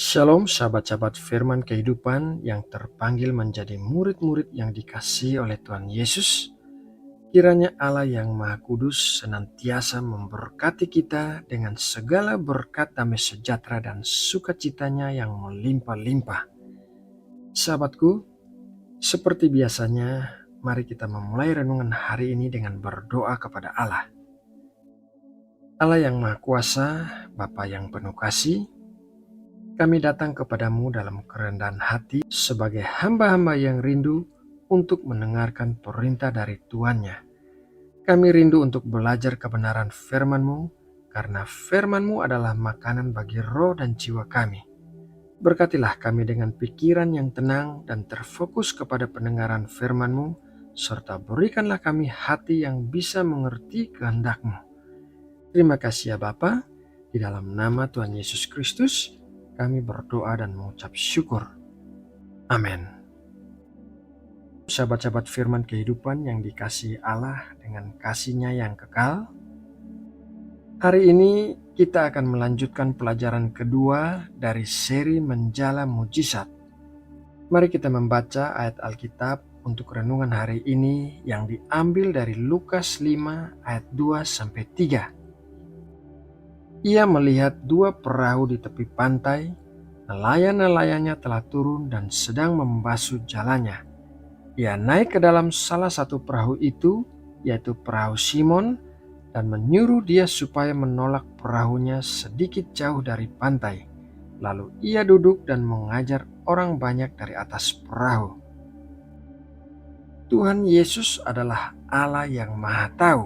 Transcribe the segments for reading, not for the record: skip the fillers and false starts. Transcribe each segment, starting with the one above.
Shalom sahabat-sahabat firman kehidupan yang terpanggil menjadi murid-murid yang dikasihi oleh Tuhan Yesus. Kiranya Allah yang Maha Kudus senantiasa memberkati kita dengan segala berkat damai sejahtera dan sukacitanya yang melimpah-limpah. Sahabatku, seperti biasanya, mari kita memulai renungan hari ini dengan berdoa kepada Allah. Allah yang Maha Kuasa, Bapa yang penuh kasih, kami datang kepadamu dalam kerendahan hati sebagai hamba-hamba yang rindu untuk mendengarkan perintah dari Tuannya. Kami rindu untuk belajar kebenaran firman-Mu, karena firman-Mu adalah makanan bagi roh dan jiwa kami. Berkatilah kami dengan pikiran yang tenang dan terfokus kepada pendengaran firman-Mu, serta berikanlah kami hati yang bisa mengerti kehendak-Mu. Terima kasih ya Bapa, di dalam nama Tuhan Yesus Kristus, kami berdoa dan mengucap syukur. Amin. Sahabat-sahabat firman kehidupan yang dikasihi Allah dengan kasih-Nya yang kekal. Hari ini kita akan melanjutkan pelajaran kedua dari seri Menjala Mujizat. Mari kita membaca ayat Alkitab untuk renungan hari ini yang diambil dari Lukas 5 ayat 2-3. Ia melihat dua perahu di tepi pantai. Nelayan-nelayannya telah turun dan sedang membasuh jalannya. Ia naik ke dalam salah satu perahu itu, yaitu perahu Simon, dan menyuruh dia supaya menolak perahunya sedikit jauh dari pantai. Lalu ia duduk dan mengajar orang banyak dari atas perahu. Tuhan Yesus adalah Allah yang Maha Tahu.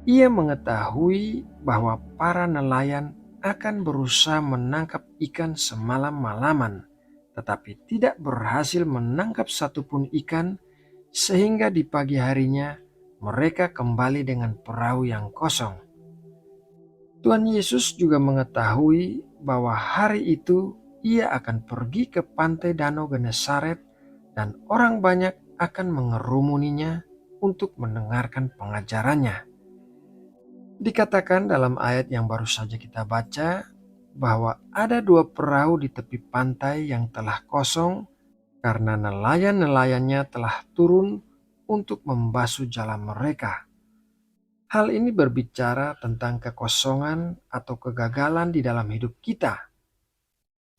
Ia mengetahui bahwa para nelayan akan berusaha menangkap ikan semalam-malaman, tetapi tidak berhasil menangkap satupun ikan, sehingga di pagi harinya mereka kembali dengan perahu yang kosong. Tuhan Yesus juga mengetahui bahwa hari itu ia akan pergi ke pantai Danau Genesaret dan orang banyak akan mengerumuninya untuk mendengarkan pengajarannya. Dikatakan dalam ayat yang baru saja kita baca bahwa ada dua perahu di tepi pantai yang telah kosong karena nelayan-nelayannya telah turun untuk membasuh jalan mereka. Hal ini berbicara tentang kekosongan atau kegagalan di dalam hidup kita.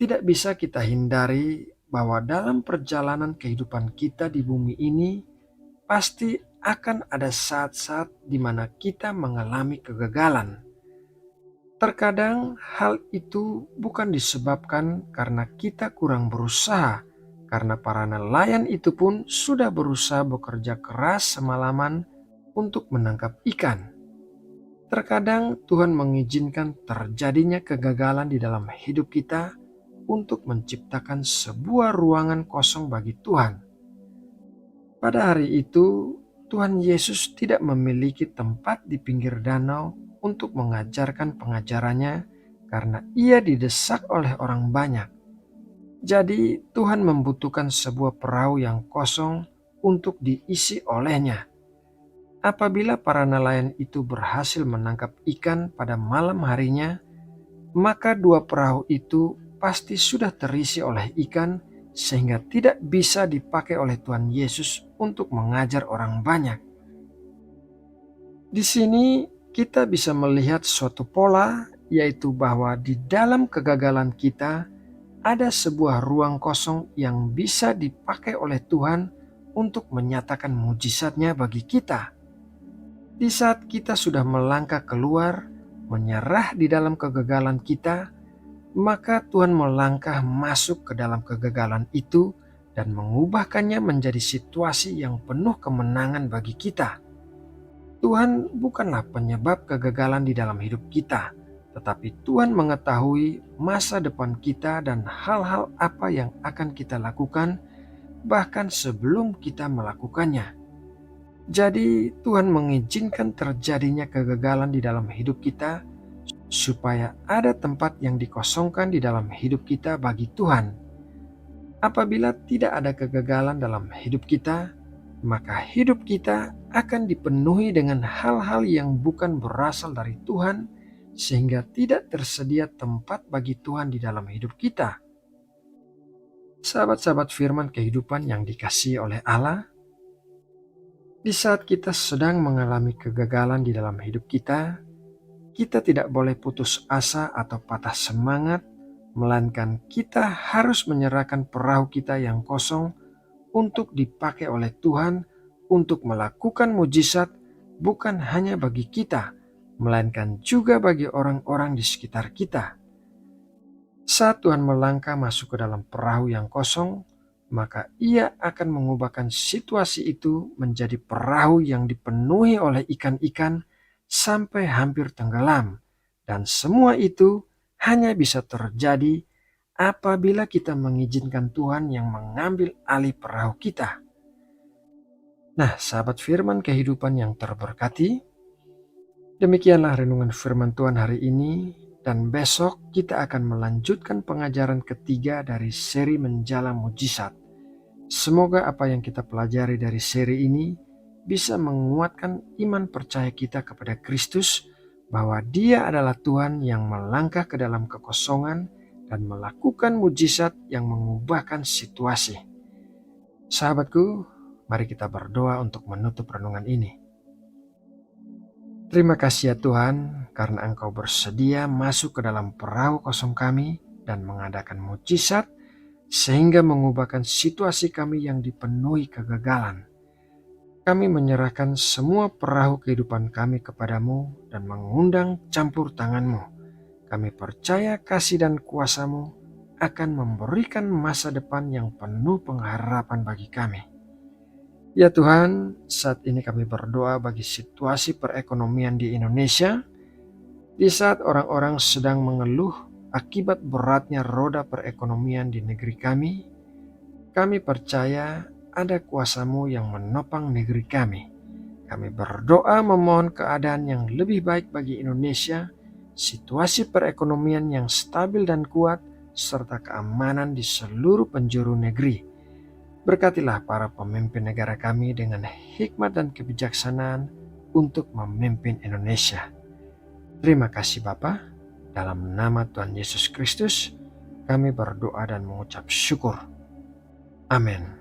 Tidak bisa kita hindari bahwa dalam perjalanan kehidupan kita di bumi ini pasti akan ada saat-saat di mana kita mengalami kegagalan. Terkadang hal itu bukan disebabkan karena kita kurang berusaha, karena para nelayan itu pun sudah berusaha bekerja keras semalaman untuk menangkap ikan. Terkadang Tuhan mengizinkan terjadinya kegagalan di dalam hidup kita untuk menciptakan sebuah ruangan kosong bagi Tuhan. Pada hari itu, Tuhan Yesus tidak memiliki tempat di pinggir danau untuk mengajarkan pengajarannya karena ia didesak oleh orang banyak. Jadi Tuhan membutuhkan sebuah perahu yang kosong untuk diisi olehnya. Apabila para nelayan itu berhasil menangkap ikan pada malam harinya, maka dua perahu itu pasti sudah terisi oleh ikan sehingga tidak bisa dipakai oleh Tuhan Yesus untuk mengajar orang banyak. Di sini kita bisa melihat suatu pola, yaitu bahwa di dalam kegagalan kita ada sebuah ruang kosong yang bisa dipakai oleh Tuhan untuk menyatakan mujizatnya bagi kita. Di saat kita sudah melangkah keluar, menyerah di dalam kegagalan kita, maka Tuhan melangkah masuk ke dalam kegagalan itu dan mengubahkannya menjadi situasi yang penuh kemenangan bagi kita. Tuhan bukanlah penyebab kegagalan di dalam hidup kita, tetapi Tuhan mengetahui masa depan kita dan hal-hal apa yang akan kita lakukan bahkan sebelum kita melakukannya. Jadi Tuhan mengizinkan terjadinya kegagalan di dalam hidup kita supaya ada tempat yang dikosongkan di dalam hidup kita bagi Tuhan. Apabila tidak ada kegagalan dalam hidup kita, maka hidup kita akan dipenuhi dengan hal-hal yang bukan berasal dari Tuhan, sehingga tidak tersedia tempat bagi Tuhan di dalam hidup kita. Sahabat-sahabat firman kehidupan yang dikasihi oleh Allah, di saat kita sedang mengalami kegagalan di dalam hidup kita tidak boleh putus asa atau patah semangat, melainkan kita harus menyerahkan perahu kita yang kosong untuk dipakai oleh Tuhan untuk melakukan mujizat, bukan hanya bagi kita, melainkan juga bagi orang-orang di sekitar kita. Saat Tuhan melangkah masuk ke dalam perahu yang kosong, maka Ia akan mengubahkan situasi itu menjadi perahu yang dipenuhi oleh ikan-ikan sampai hampir tenggelam. Dan semua itu hanya bisa terjadi apabila kita mengizinkan Tuhan yang mengambil alih perahu kita. Nah, sahabat firman kehidupan yang terberkati, demikianlah renungan firman Tuhan hari ini, dan besok kita akan melanjutkan pengajaran ketiga dari seri Menjala Mujizat. Semoga apa yang kita pelajari dari seri ini bisa menguatkan iman percaya kita kepada Kristus, bahwa Dia adalah Tuhan yang melangkah ke dalam kekosongan dan melakukan mujizat yang mengubahkan situasi. Sahabatku, mari kita berdoa untuk menutup renungan ini. Terima kasih ya Tuhan, karena Engkau bersedia masuk ke dalam perahu kosong kami dan mengadakan mujizat sehingga mengubahkan situasi kami yang dipenuhi kegagalan. Kami menyerahkan semua perahu kehidupan kami kepadamu dan mengundang campur tangan-Mu. Kami percaya kasih dan kuasa-Mu akan memberikan masa depan yang penuh pengharapan bagi kami. Ya Tuhan, saat ini kami berdoa bagi situasi perekonomian di Indonesia, di saat orang-orang sedang mengeluh akibat beratnya roda perekonomian di negeri kami percaya ada kuasa-Mu yang menopang negeri kami. Kami berdoa memohon keadaan yang lebih baik bagi Indonesia, situasi perekonomian yang stabil dan kuat, serta keamanan di seluruh penjuru negeri. Berkatilah para pemimpin negara kami dengan hikmat dan kebijaksanaan untuk memimpin Indonesia. Terima kasih Bapa, dalam nama Tuhan Yesus Kristus kami berdoa dan mengucap syukur. Amin.